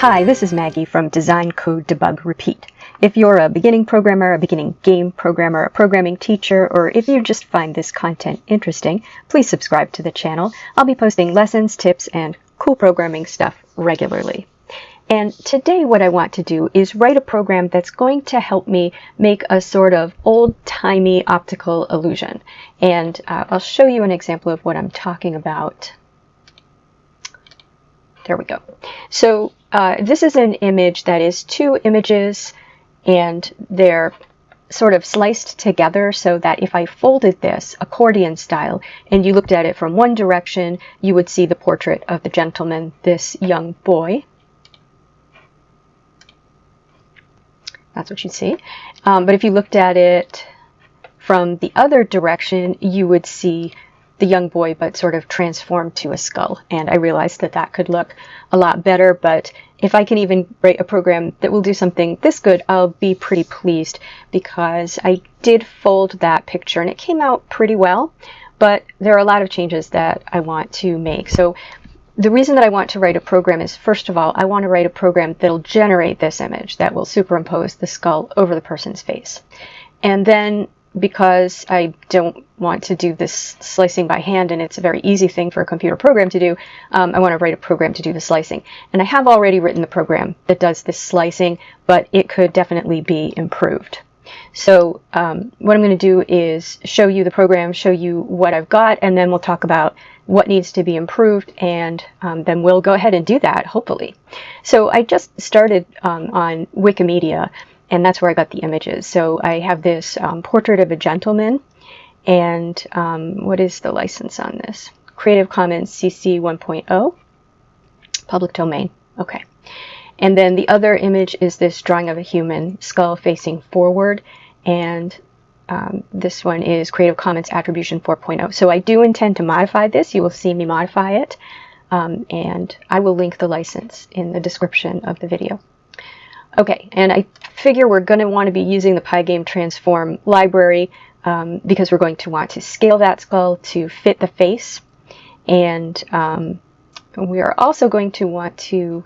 Hi, this is Maggie from Design, Code, Debug, Repeat. If you're a beginning programmer, a beginning game programmer, a programming teacher, or if you just find this content interesting, please subscribe to the channel. I'll be posting lessons, tips, and cool programming stuff regularly. And today what I want to do is write a program that's going to help me make a sort of old-timey optical illusion. And I'll show you an example of what I'm talking about. There we go. So this is an image that is two images, and they're sort of sliced together so that if I folded this accordion style and you looked at it from one direction, you would see the portrait of the gentleman, this young boy. That's what you'd see. But if you looked at it from the other direction, you would see the young boy, but sort of transformed to a skull. And I realized that that could look a lot better, but if I can even write a program that will do something this good, I'll be pretty pleased, because I did fold that picture and it came out pretty well, but there are a lot of changes that I want to make. So the reason that I want to write a program is, first of all, I want to write a program that'll generate this image that will superimpose the skull over the person's face. And then, because I don't want to do this slicing by hand, and it's a very easy thing for a computer program to do, I want to write a program to do the slicing. And I have already written the program that does this slicing, but it could definitely be improved. So what I'm going to do is show you the program, show you what I've got, and then we'll talk about what needs to be improved, and then we'll go ahead and do that, hopefully. So I just started on Wikimedia, and that's where I got the images. So I have this portrait of a gentleman, and what is the license on this? Creative Commons CC 1.0, public domain. Okay. And then the other image is this drawing of a human skull facing forward, and this one is Creative Commons Attribution 4.0. So I do intend to modify this. You will see me modify it, and I will link the license in the description of the video. Okay, and I figure we're going to want to be using the pygame transform library because we're going to want to scale that skull to fit the face, and we are also going to want to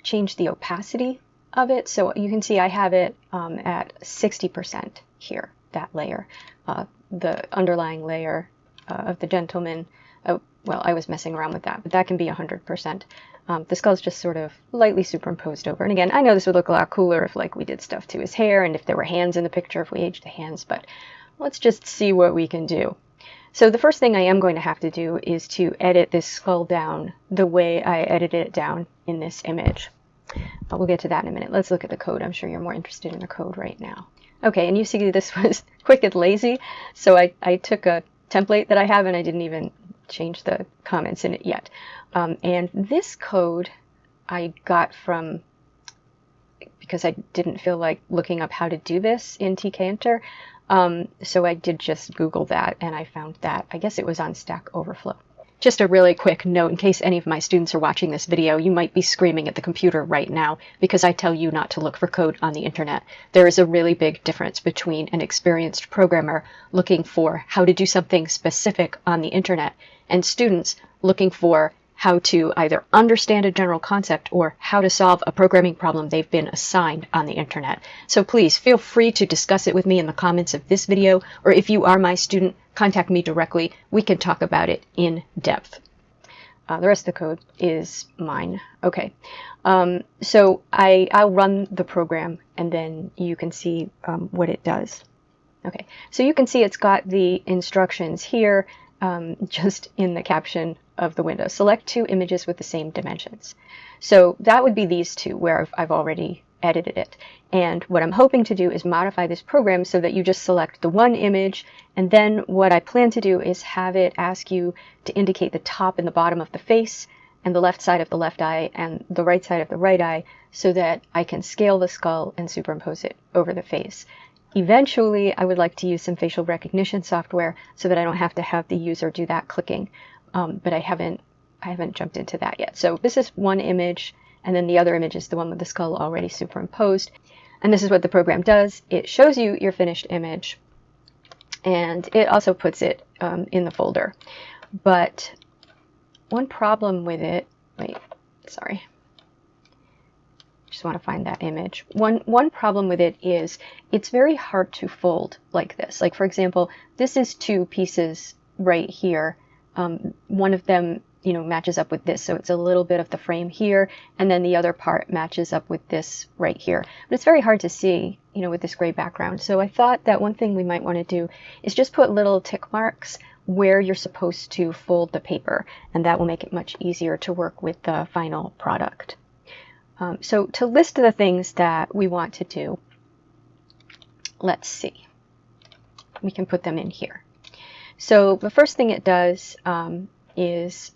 change the opacity of it. So you can see I have it at 60% here, that layer, the underlying layer of the gentleman. Well, I was messing around with that, but that can be 100%. The skull's just sort of lightly superimposed over. And again, I know this would look a lot cooler if like we did stuff to his hair and if there were hands in the picture, if we aged the hands, but let's just see what we can do. So the first thing I am going to have to do is to edit this skull down the way I edited it down in this image. We'll get to that in a minute. Let's look at the code. I'm sure you're more interested in the code right now. Okay, and you see this was quick and lazy, so I took a template that I have and I didn't even change the comments in it yet. And this code I got from, because I didn't feel like looking up how to do this in tkinter, so I did just Google that, and I found that, I guess it was on Stack Overflow. Just a really quick note, in case any of my students are watching this video, you might be screaming at the computer right now because I tell you not to look for code on the internet. There is a really big difference between an experienced programmer looking for how to do something specific on the internet and students looking for how to either understand a general concept or how to solve a programming problem they've been assigned on the internet. So please feel free to discuss it with me in the comments of this video, or if you are my student, contact me directly. We can talk about it in depth. The rest of the code is mine. Okay, so I'll run the program and then you can see what it does. Okay, so you can see it's got the instructions here just in the caption of the window. Select two images with the same dimensions. So that would be these two where I've already edited it. And what I'm hoping to do is modify this program so that you just select the one image, and then what I plan to do is have it ask you to indicate the top and the bottom of the face and the left side of the left eye and the right side of the right eye so that I can scale the skull and superimpose it over the face. Eventually, I would like to use some facial recognition software so that I don't have to have the user do that clicking, but I haven't jumped into that yet. So this is one image, and then the other image is the one with the skull already superimposed. And this is what the program does. It shows you your finished image, and it also puts it in the folder. But one problem with it, sorry, Just want to find that image. One problem with it is it's very hard to fold like this. Like, for example, this is two pieces right here. One of them, you know, matches up with this, so it's a little bit of the frame here, and then the other part matches up with this right here. But it's very hard to see, you know, with this gray background. So I thought that one thing we might want to do is just put little tick marks where you're supposed to fold the paper, and that will make it much easier to work with the final product. So to list the things that we want to do, let's see. We can put them in here. So the first thing it does is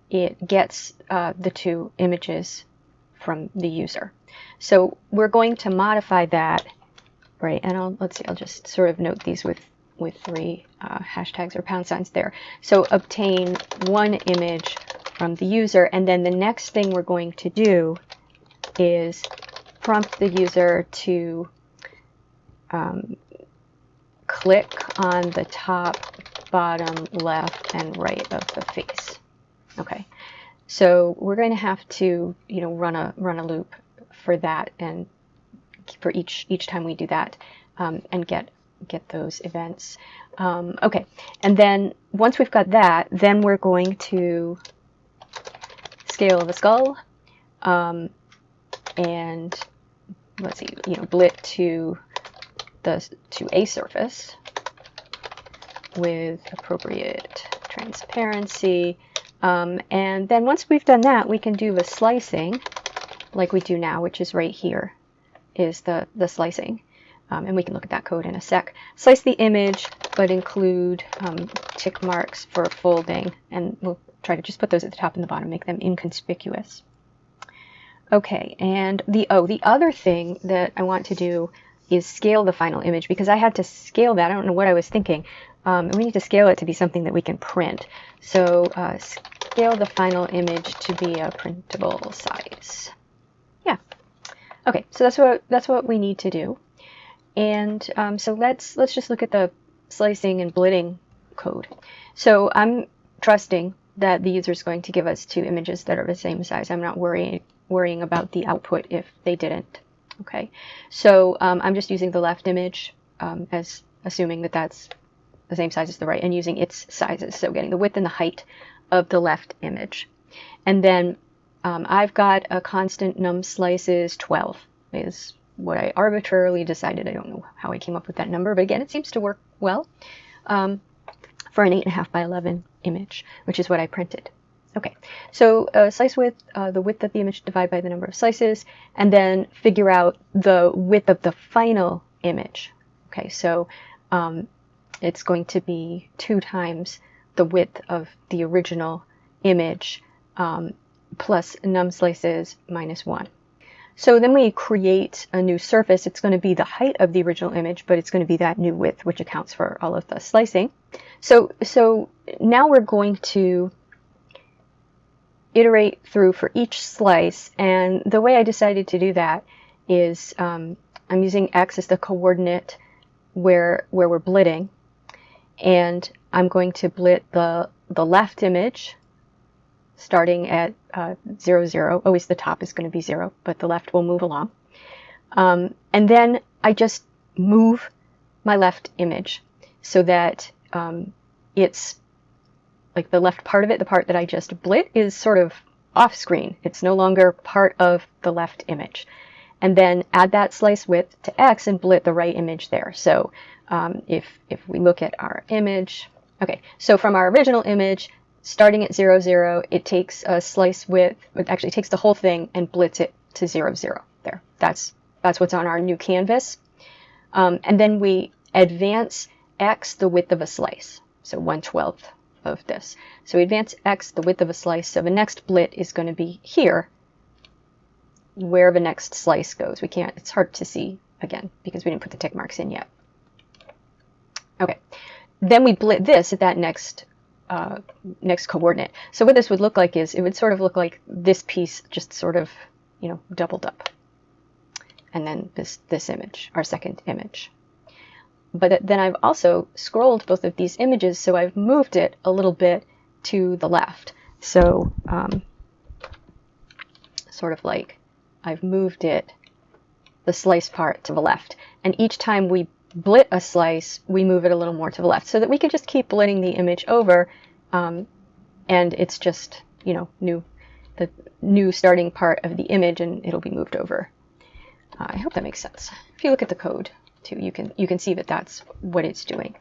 it gets the two images from the user. So we're going to modify that, right? And let's see, I'll just sort of note these with three hashtags or pound signs there. So obtain one image from the user, and then the next thing we're going to do is prompt the user to click on the top, bottom, left, and right of the face. Okay, so we're going to have to, you know, run a loop for that, and for each time we do that, and get those events. Okay, and then once we've got that, then we're going to scale the skull, and let's see, you know, blit to a surface with appropriate transparency, and then once we've done that, we can do the slicing like we do now, which is right here, is the slicing. And we can look at that code in a sec. Slice the image, but include tick marks for folding, and we'll try to just put those at the top and the bottom, make them inconspicuous. Okay, and the other thing that I want to do is scale the final image, because I had to scale that. I don't know what I was thinking. And we need to scale it to be something that we can print. So scale the final image to be a printable size. Yeah. Okay, so that's what we need to do. And so let's just look at the slicing and blitting code. So I'm trusting that the user is going to give us two images that are the same size. I'm not worrying about the output if they didn't. Okay, so I'm just using the left image as assuming that that's the same size as the right, and using its sizes. So getting the width and the height of the left image. And then I've got a constant num slices 12 is what I arbitrarily decided. I don't know how I came up with that number, but again, it seems to work well for an 8.5 by 11 image, which is what I printed. Okay, so slice width, the width of the image divided by the number of slices, and then figure out the width of the final image. Okay, so it's going to be 2 times the width of the original image plus num slices minus 1. So then we create a new surface. It's going to be the height of the original image, but it's going to be that new width, which accounts for all of the slicing. So now we're going to iterate through for each slice, and the way I decided to do that is I'm using X as the coordinate where we're blitting, and I'm going to blit the left image starting at 0, 0. Always the top is going to be 0, but the left will move along. And then I just move my left image so that it's like the left part of it, the part that I just blit, is sort of off screen. It's no longer part of the left image. And then add that slice width to X and blit the right image there. So if we look at our image, okay, so from our original image, starting at 0, 0, it takes a slice width, it actually takes the whole thing and blits it to 0, 0. There, that's what's on our new canvas. And then we advance X the width of a slice, so 1/12 of this. So we advance X the width of a slice, so the next blit is going to be here, where the next slice goes. We can't, it's hard to see, again, because we didn't put the tick marks in yet. Okay, then we blit this at that next coordinate. So what this would look like is, it would sort of look like this piece just sort of, you know, doubled up. And then this image, our second image. But then I've also scrolled both of these images, so I've moved it a little bit to the left. So sort of like I've moved it, the slice part, to the left. And each time we blit a slice, we move it a little more to the left so that we can just keep blitting the image over, and it's just, you know, the new starting part of the image, and it'll be moved over. I hope that makes sense. If you look at the code too, you can see that that's what it's doing.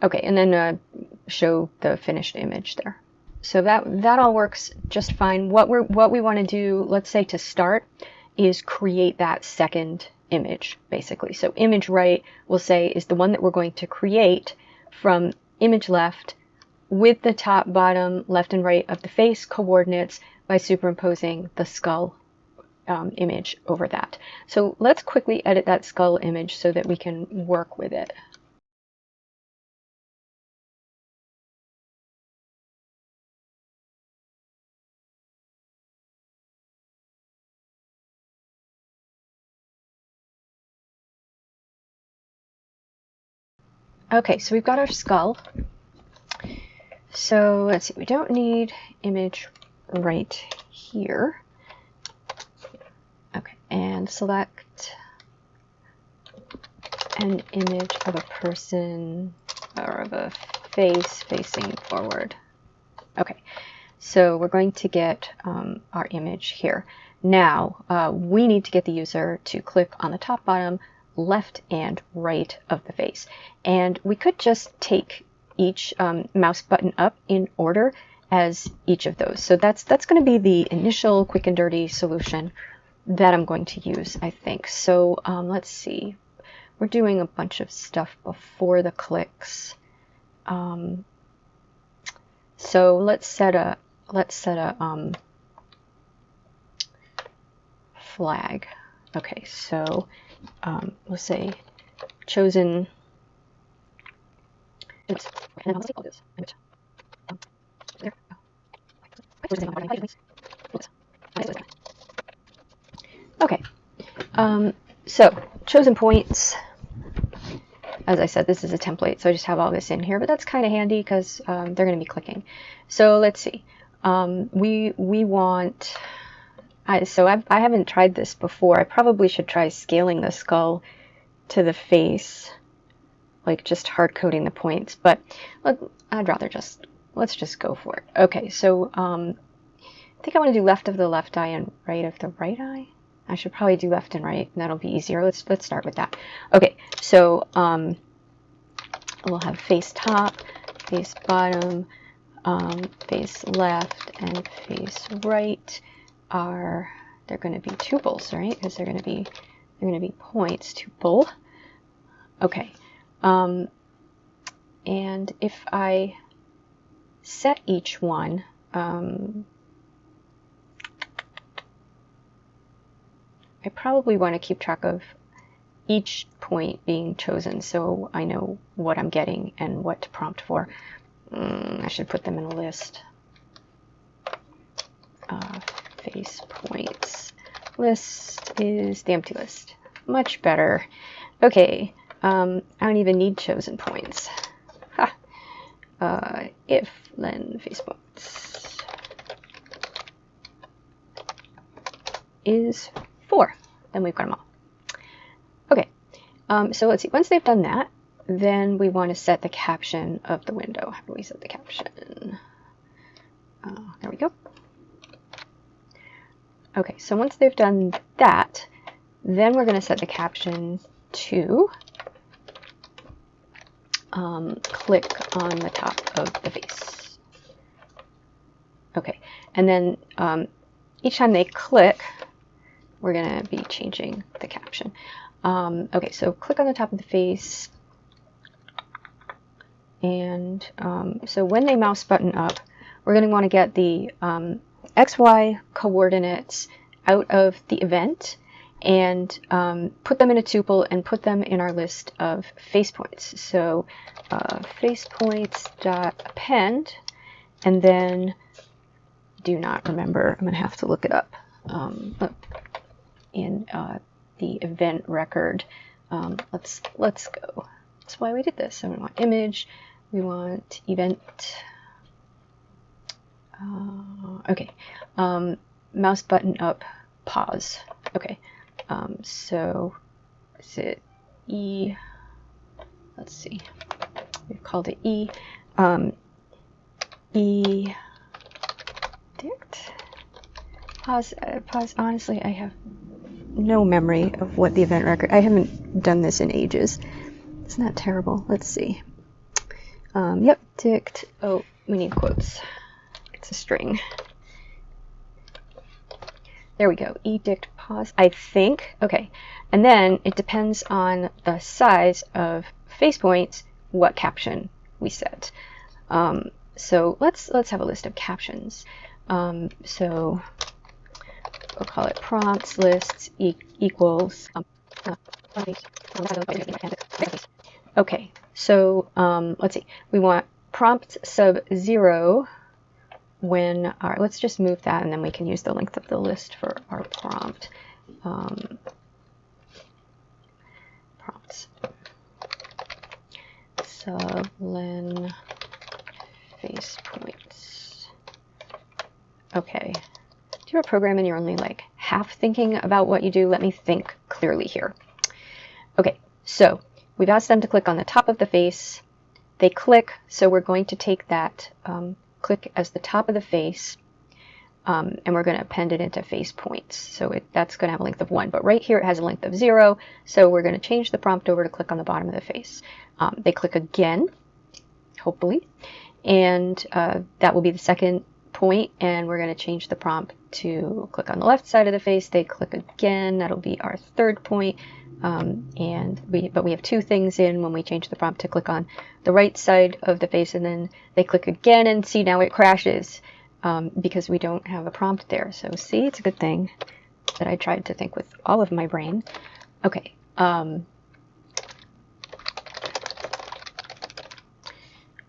Okay, and then show the finished image there. So that all works just fine. What we want to do, let's say to start, is create that second image, basically. So image right, we'll say, is the one that we're going to create from image left with the top, bottom, left and right of the face coordinates by superimposing the skull image over that. So let's quickly edit that skull image so that we can work with it. Okay, so we've got our skull. So let's see, we don't need image right here. Okay, and select an image of a person or of a face facing forward. Okay, so we're going to get our image here. Now, we need to get the user to click on the top, bottom, left, and right of the face. And we could just take each mouse button up in order as each of those. So that's going to be the initial quick and dirty solution that I'm going to use, I think. So let's see. We're doing a bunch of stuff before the clicks. So let's set a flag. Okay, so we'll say chosen. Okay, so chosen points. As I said, this is a template, so I just have all this in here, but that's kind of handy because they're going to be clicking. So let's see. We want. I haven't tried this before. I probably should try scaling the skull to the face, like just hard coding the points. But I'd rather let's just go for it. Okay, so I think I want to do left of the left eye and right of the right eye. I should probably do left and right, and that'll be easier. Let's start with that. Okay, so we'll have face top, face bottom, face left, and face right. They're going to be tuples, right? Because they're going to be points, tuple. Okay, and if I set each one. I probably want to keep track of each point being chosen so I know what I'm getting and what to prompt for. I should put them in a list. Face points list is the empty list. Much better. Okay, I don't even need chosen points. If then face points is 4. Then we've got them all. Okay, so let's see. Once they've done that, then we want to set the caption of the window. How do we set the caption? There we go. Okay, so once they've done that, then we're going to set the caption to click on the top of the face. Okay, and then each time they click, we're going to be changing the caption. Okay, so click on the top of the face. And so when they mouse button up, we're going to want to get the XY coordinates out of the event and put them in a tuple and put them in our list of face points. So face points.append, and then do not remember, I'm going to have to look it up. In the event record. Let's go. That's why we did this. So we want image, we want event. Okay, mouse button up pause. Okay, so is it E? Let's see. We've called it E. E dict pause. Pause. Honestly, I have no memory of what the event record. I haven't done this in ages. Isn't that terrible? Let's see. Yep, dict. Oh, we need quotes. It's a string. There we go. Edict pause, I think. Okay. And then it depends on the size of face points, what caption we set. So let's have a list of captions. So we'll call it prompts lists equals. Okay. So let's see. We want prompt sub 0 when our, let's just move that and then we can use the length of the list for our prompt. Prompts sublen face points. Okay. Do you have a program and you're only like half thinking about what you do? Let me think clearly here. Okay, so we've asked them to click on the top of the face. They click, so we're going to take that click as the top of the face, and we're going to append it into face points. So that's going to have a length of 1, but right here it has a length of 0, so we're going to change the prompt over to click on the bottom of the face. They click again, hopefully, and that will be the second point, and we're going to change the prompt to click on the left side of the face. They click again, that'll be our third point. But we have two things in when we change the prompt to click on the right side of the face, and then they click again, and see, now it crashes because we don't have a prompt there. So see, it's a good thing that I tried to think with all of my brain. Okay.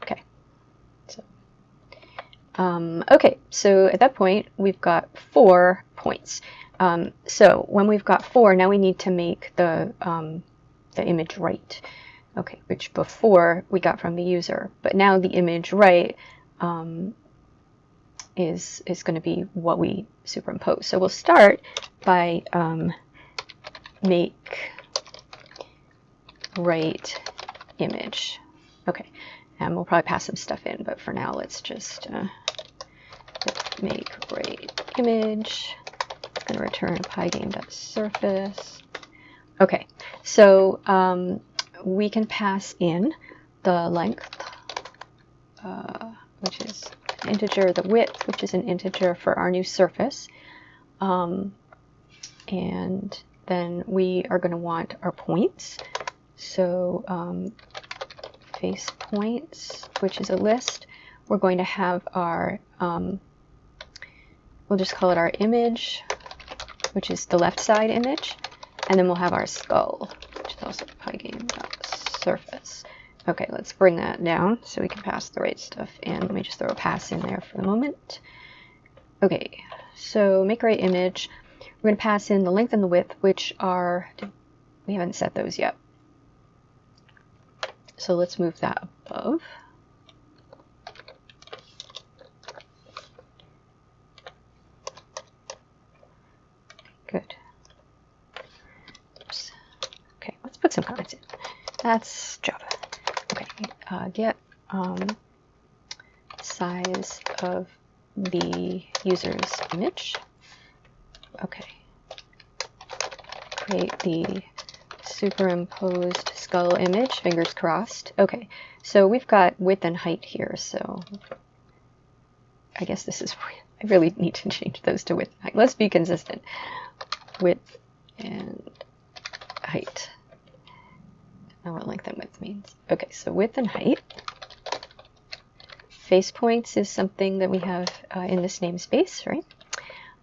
Okay. So, okay. So at that point, we've got 4 points. So when we've got 4, now we need to make the image right. Okay, which before we got from the user, but now the image right is going to be what we superimpose. So we'll start by make right image. Okay, and we'll probably pass some stuff in, but for now let's just make right image. Going to return a pygame.surface. Okay, so we can pass in the length, which is an integer, the width, which is an integer for our new surface, and then we are going to want our points. So face points, which is a list. We're going to have our, we'll just call it our image, which is the left side image, and then we'll have our skull, which is also pygame.surface. Okay, let's bring that down so we can pass the right stuff in. Let me just throw a pass in there for the moment. Okay, so make right image. We're going to pass in the length and the width, which are, we haven't set those yet. So let's move that above. Good. Oops. Okay, let's put some comments in. That's Java. Okay, get size of the user's image. Okay. Create the superimposed skull image, fingers crossed. Okay, so we've got width and height here, so I guess this is, I really need to change those to width and height. Let's be consistent. Width and height. I know what length and width means. Okay, so width and height. Face points is something that we have in this namespace, right?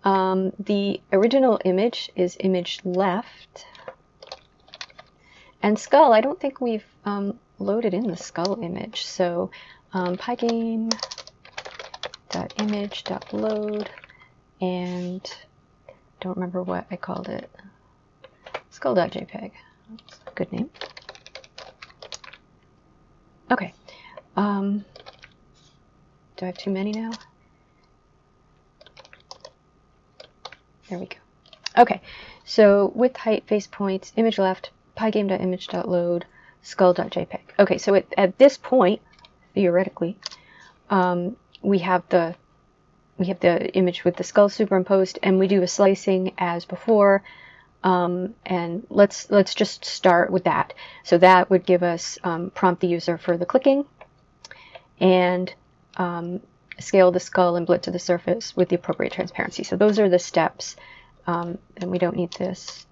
The original image is image left. And skull, I don't think we've loaded in the skull image. So pygame.image.load, and don't remember what I called it. Skull.jpg. That's a good name. Okay. Do I have too many now? There we go. Okay, so width, height, face points, image left, pygame.image.load, skull.jpg. Okay, so at this point, theoretically, we have the image with the skull superimposed, and we do a slicing as before. And let's just start with that. So that would give us prompt the user for the clicking, and scale the skull and blit to the surface with the appropriate transparency. So those are the steps, and we don't need this.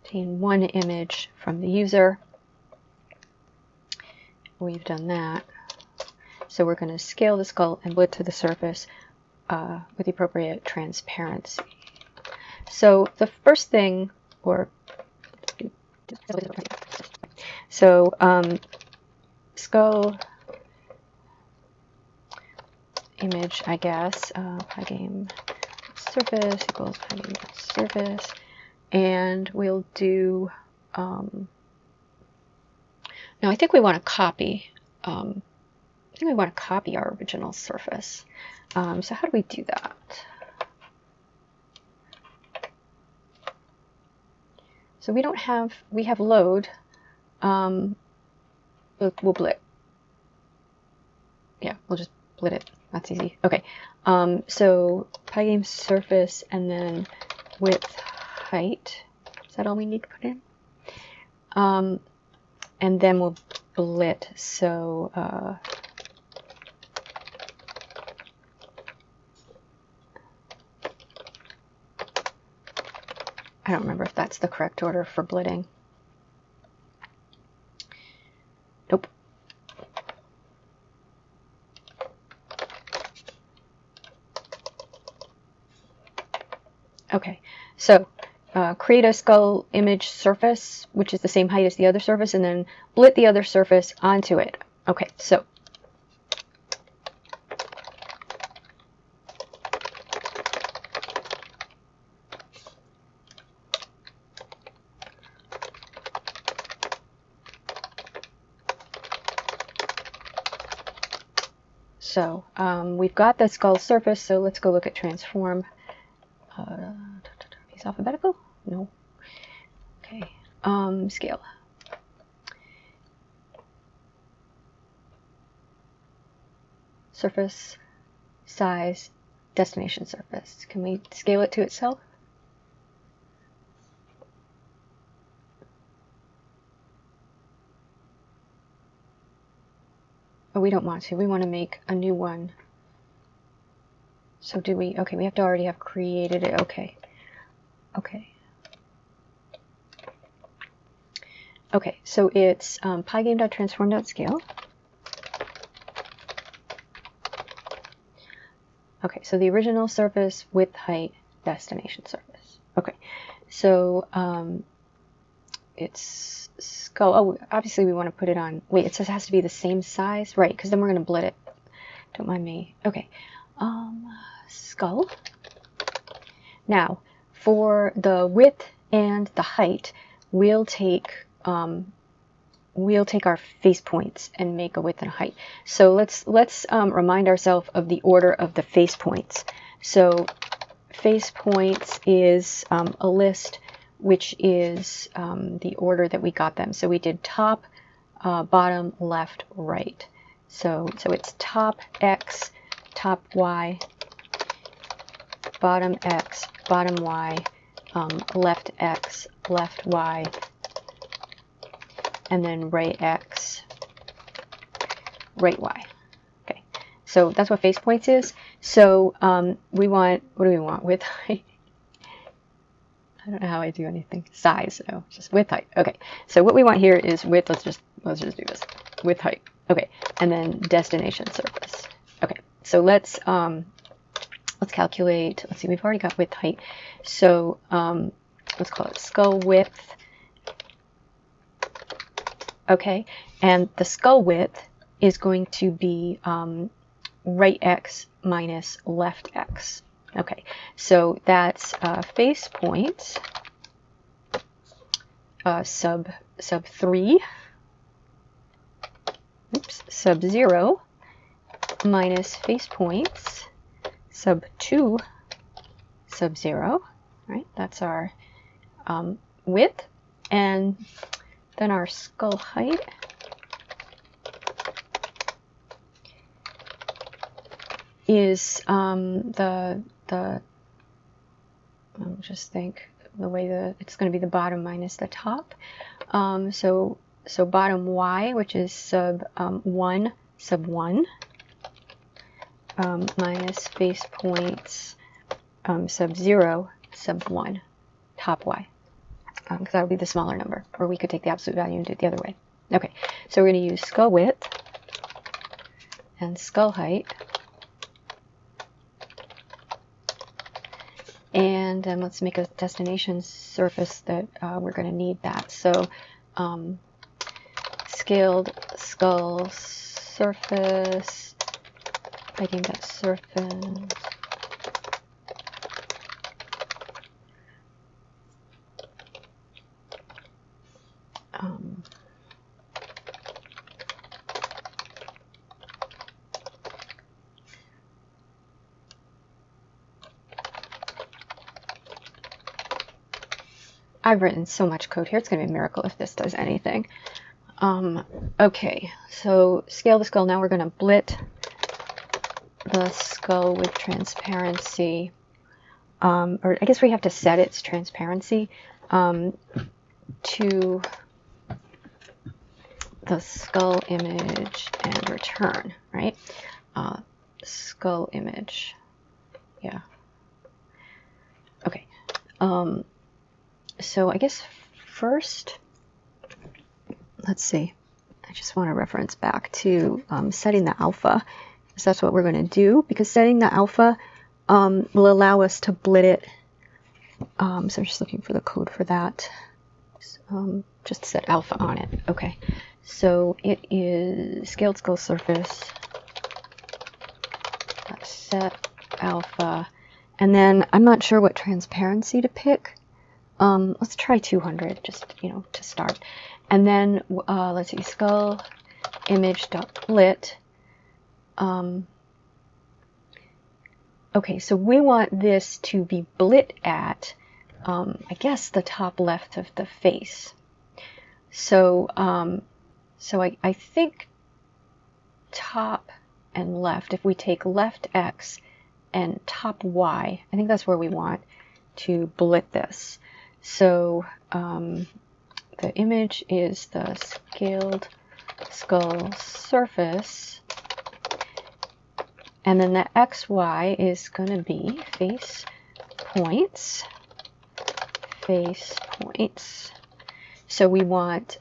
Obtain one image from the user. We've done that. So we're going to scale the skull and blit to the surface with the appropriate transparency. So the first thing, skull image, I guess, pygame surface equals pygame surface, and we'll do, no, I think we want to copy, our original surface. So how do we do that? So we have load, we'll blit. Yeah, we'll just blit it. That's easy. Okay, so pygame surface and then width, height. Is that all we need to put in? And then we'll blit. So I don't remember if that's the correct order for blitting. Nope. Okay, so create a skull image surface, which is the same height as the other surface, and then blit the other surface onto it. Okay, so we've got the skull surface, so let's go look at transform. Is alphabetical? No. Okay. Scale. Surface, size, destination surface. Can we scale it to itself? Oh, we don't want to. We want to make a new one. So do we? Okay, we have to already have created it. Okay. Okay. Okay, so it's pygame.transform.scale. Okay, so the original surface, width, height, destination surface. Okay, so it's skull. Oh, obviously we want to put it on. Wait, it says it has to be the same size, right? Because then we're going to blit it. Don't mind me. Okay, skull. Now, for the width and the height, we'll take our face points and make a width and a height. So let's remind ourselves of the order of the face points. So face points is a list which is the order that we got them. So we did top, bottom, left, right. So it's top X, top Y, bottom X, bottom Y, left X, left Y, and then right X, right Y. Okay, so that's what face points is. So we want, what do we want? Width, height. I don't know how I do anything. Size, no, just width, height. Okay, so what we want here is width. Let's just do this. Width, height. Okay, and then destination surface. Okay, so let's calculate. Let's see, we've already got width, height. So let's call it skull width. Okay, and the skull width is going to be right X minus left X. Okay, so that's face point sub 3, sub 0 minus face points sub 2 sub 0. right? That's our width. And then our skull height is I'll just think the way it's going to be the bottom minus the top. So bottom y, which is sub 1 sub 1, minus face points sub 0 sub 1, top y, because that would be the smaller number, or we could take the absolute value and do it the other way. Okay, so we're going to use skull width and skull height, and let's make a destination surface that we're going to need that. So scaled skull surface, pygame.surface, I've written so much code here, it's going to be a miracle if this does anything. Okay, so scale the skull. Now we're going to blit the skull with transparency, or I guess we have to set its transparency to the skull image and return, right? Skull image, yeah. Okay. So I guess first, let's see, I just want to reference back to setting the alpha, because that's what we're going to do, because setting the alpha will allow us to blit it. So I'm just looking for the code for that. Just set alpha on it. Okay, so it is scaled skull surface, set alpha, and then I'm not sure what transparency to pick. Let's try 200, just, to start. And then, let's see, skull image.blit. Okay, so we want this to be blit at, I guess, the top left of the face. So, I think top and left, if we take left X and top Y, I think that's where we want to blit this. So the image is the scaled skull surface, and then the XY is going to be face points. So we want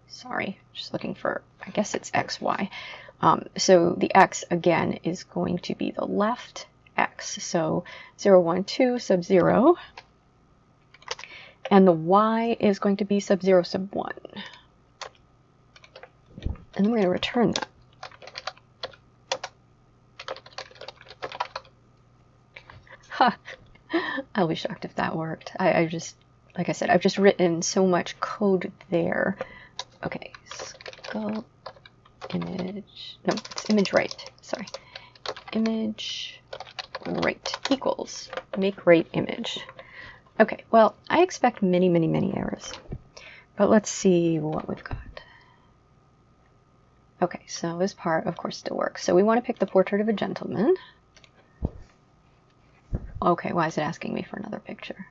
sorry, just looking for, I guess it's XY. So the X again is going to be the left X, so 0, 1, 2 sub 0, and the Y is going to be sub 0 sub 1, and then we're going to return that. Ha! I'll be shocked if that worked. I just, like I said, I've just written so much code there. Okay, skull image, no, it's image right, sorry, image right equals make right image. Okay, well, I expect many, many, many errors, but let's see what we've got. Okay, so this part, of course, still works. So we want to pick the portrait of a gentleman. Okay, why is it asking me for another picture?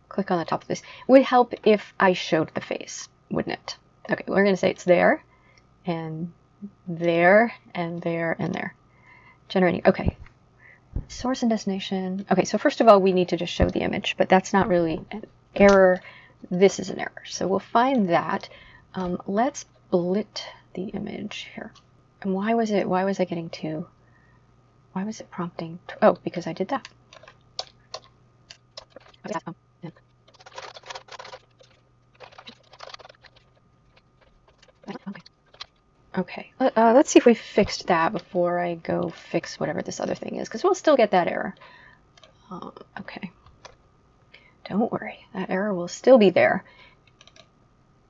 Click on the top of this. It would help if I showed the face, wouldn't it? Okay, we're going to say it's there, and there, and there, and there. Generating, okay. Source and destination. Okay, so first of all, we need to just show the image, but that's not really an error. This is an error. So we'll find that. Let's blit the image here. And why was I getting 2? Why was it prompting? Oh, because I did that. Okay, let's see if we fixed that before I go fix whatever this other thing is, because we'll still get that error. Okay, don't worry, that error will still be there.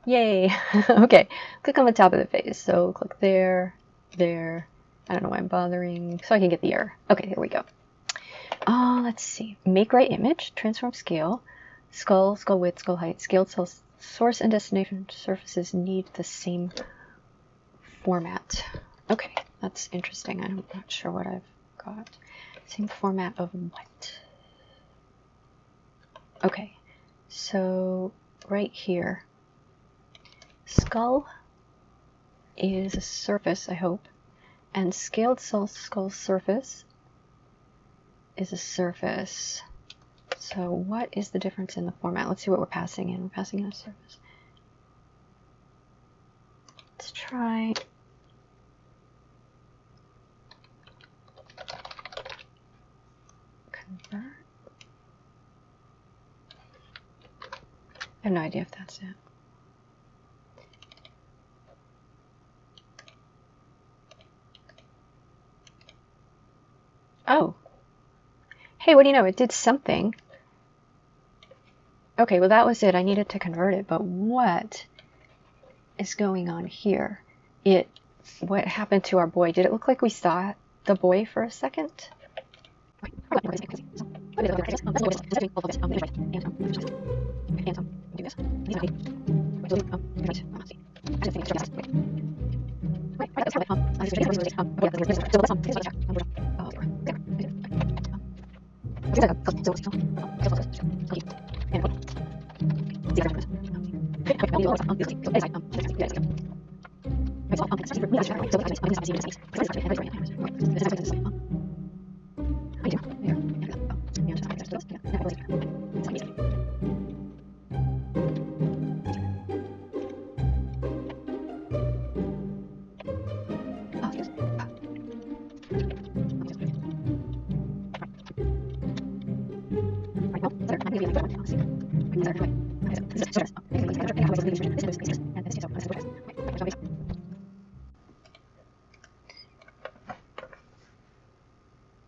Yay! Okay, click on the top of the face. So click there, there, I don't know why I'm bothering, so I can get the error. Okay, here we go. Let's see. Make right image, transform scale, skull, skull width, skull height, scaled cells, source and destination surfaces need the same format. Okay, that's interesting. I'm not sure what I've got. Same format of what? Okay, so right here, skull is a surface, I hope, and scaled cell skull surface is a surface. So what is the difference in the format? Let's see what we're passing in. We're passing in a surface. Let's try convert. I have no idea if that's it. Oh. Hey, what do you know? It did something. Okay, well that was it. I needed to convert it, but what is going on here? What happened to our boy? Did it look like we saw the boy for a second?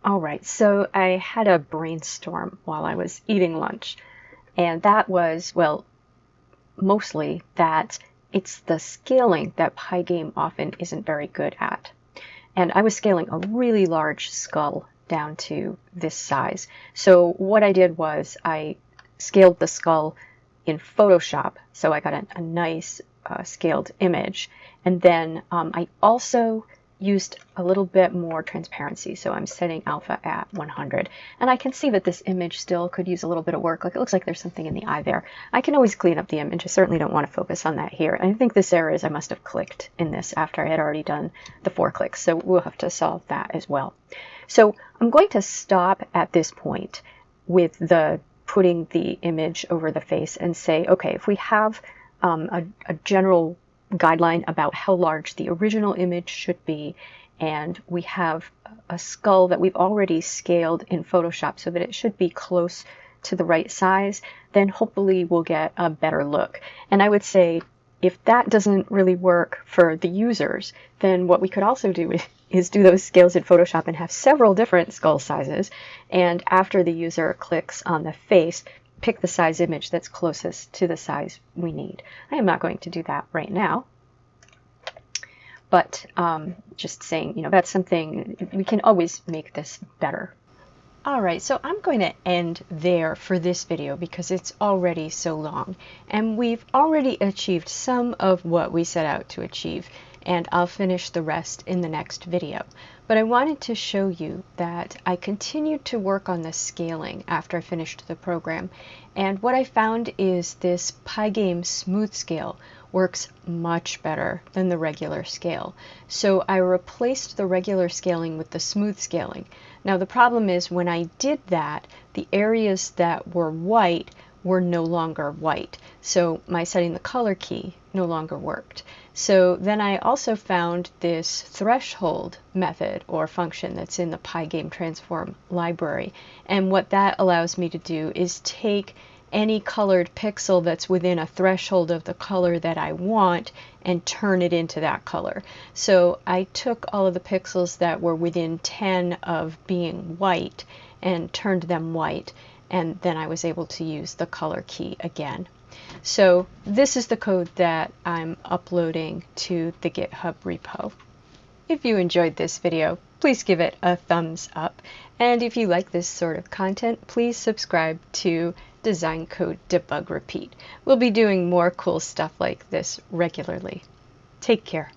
All right, so I had a brainstorm while I was eating lunch, and that was, well, mostly that it's the scaling that pygame often isn't very good at. And I was scaling a really large skull down to this size. So what I did was I scaled the skull in Photoshop, so I got a nice scaled image. And then I also used a little bit more transparency, so I'm setting alpha at 100. And I can see that this image still could use a little bit of work. Like, it looks like there's something in the eye there. I can always clean up the image. I certainly don't want to focus on that here. I think this error is I must have clicked in this after I had already done the 4 clicks, so we'll have to solve that as well. So I'm going to stop at this point with the putting the image over the face and say, okay, if we have a general guideline about how large the original image should be, and we have a skull that we've already scaled in Photoshop so that it should be close to the right size, then hopefully we'll get a better look. And I would say if that doesn't really work for the users, then what we could also do is do those scales in Photoshop and have several different skull sizes, and after the user clicks on the face, pick the size image that's closest to the size we need. I am not going to do that right now, but just saying, that's something, we can always make this better. All right, so I'm going to end there for this video because it's already so long, and we've already achieved some of what we set out to achieve, and I'll finish the rest in the next video. But I wanted to show you that I continued to work on the scaling after I finished the program, and what I found is this pygame smooth scale works much better than the regular scale. So I replaced the regular scaling with the smooth scaling. Now the problem is when I did that, the areas that were white were no longer white. So my setting the color key no longer worked. So then I also found this threshold method or function that's in the pygame transform library. And what that allows me to do is take any colored pixel that's within a threshold of the color that I want and turn it into that color. So I took all of the pixels that were within 10 of being white and turned them white, and then I was able to use the color key again. So this is the code that I'm uploading to the GitHub repo. If you enjoyed this video, please give it a thumbs up. And if you like this sort of content, please subscribe to Design Code Debug Repeat. We'll be doing more cool stuff like this regularly. Take care.